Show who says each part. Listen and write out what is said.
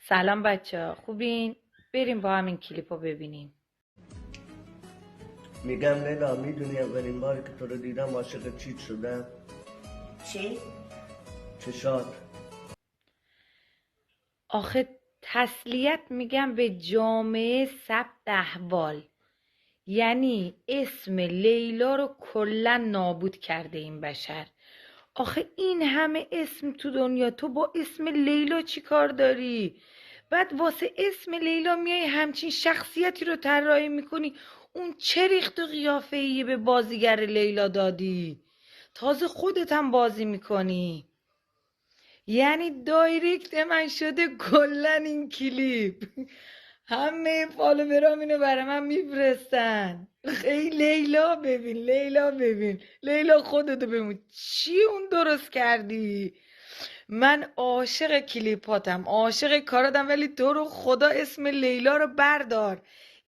Speaker 1: سلام بچه ها، خوبین؟ بریم با هم این کلیپ رو ببینیم.
Speaker 2: میگم لیلا، میدونی اولین باری که تو رو دیدم عاشق چیت شدم؟
Speaker 3: چی؟
Speaker 2: چشات.
Speaker 1: آخه تسلیت میگم به جامعه ثبت احوال. یعنی اسم لیلا رو کلا نابود کرده این بشر. آخه این همه اسم تو دنیا، تو با اسم لیلا چی کار داری؟ بعد واسه اسم لیلا میای همچین شخصیتی رو طراحی میکنی. اون چه ریخت و قیافه‌ای به بازیگر لیلا دادی؟ تازه خودت هم بازی میکنی. یعنی دایرکت من شده کلا این کلیپ. همه فالوورام اینو برای من میفرستن. خیلی لیلا ببین، لیلا ببین، لیلا خودتو ببین چی اون درست کردی. من عاشق کلیپاتم، عاشق کاراتم، ولی تو رو خدا اسم لیلا رو بردار.